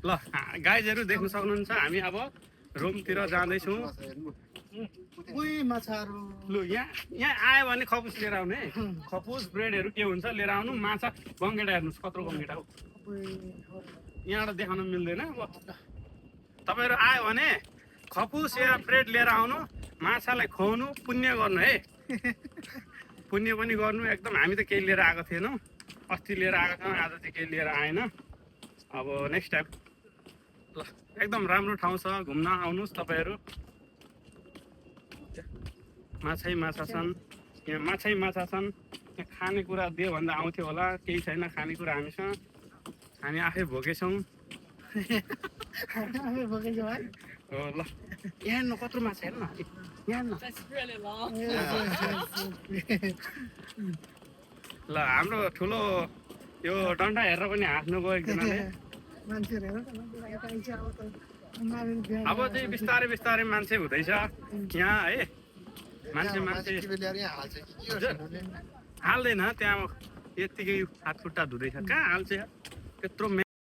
ल गाइजहरू देख्न सक्नुहुन्छ हामी अब रुमतिर जाँदैछौँ। लु यहाँ आयो भने खपुस लिएर आउनु है। खपुस ब्रेडहरू के हुन्छ लिएर आउनु। माछा गङ्गेटा हेर्नुहोस् कत्रो गङ्गेटा हो, यहाँबाट देखाउन मिल्दैन। अब तपाईँहरू आयो भने खपुस या ब्रेड लिएर आउनु, माछालाई खुवाउनु, पुण्य गर्नु है। पुण्य पनि गर्नु एकदम। हामी त केही लिएर आएको थिएनौँ, अस्ति लिएर आएको थियौँ, आज चाहिँ केही लिएर आएन। अब नेक्स्ट टाइम ल एकदम राम्रो ठाउँ छ, घुम्न आउनुहोस् तपाईँहरू। माछै माछा छन् यहाँ, माछै माछा छन् यहाँ। खानेकुरा दियो भन्दा आउँथ्यो होला, केही छैन खानेकुरा हामीसँग। हामी आफै भोकेछौँ। हो ल यहाँ हेर्नु कत्रो माछा हेर्नु, यहाँ हेर्नु। ल हाम्रो ठुलो यो डन्डा हेरेर पनि हाँस्नु गयो एकजनाले। अब चाहिँ बिस्तारै बिस्तारै मान्छे हुँदैछ यहाँ है। मान्छे हाल्दैन त्यहाँ, यत्तिकै हात खुट्टा धुँदैछ। कहाँ हाल्छ त्यत्रो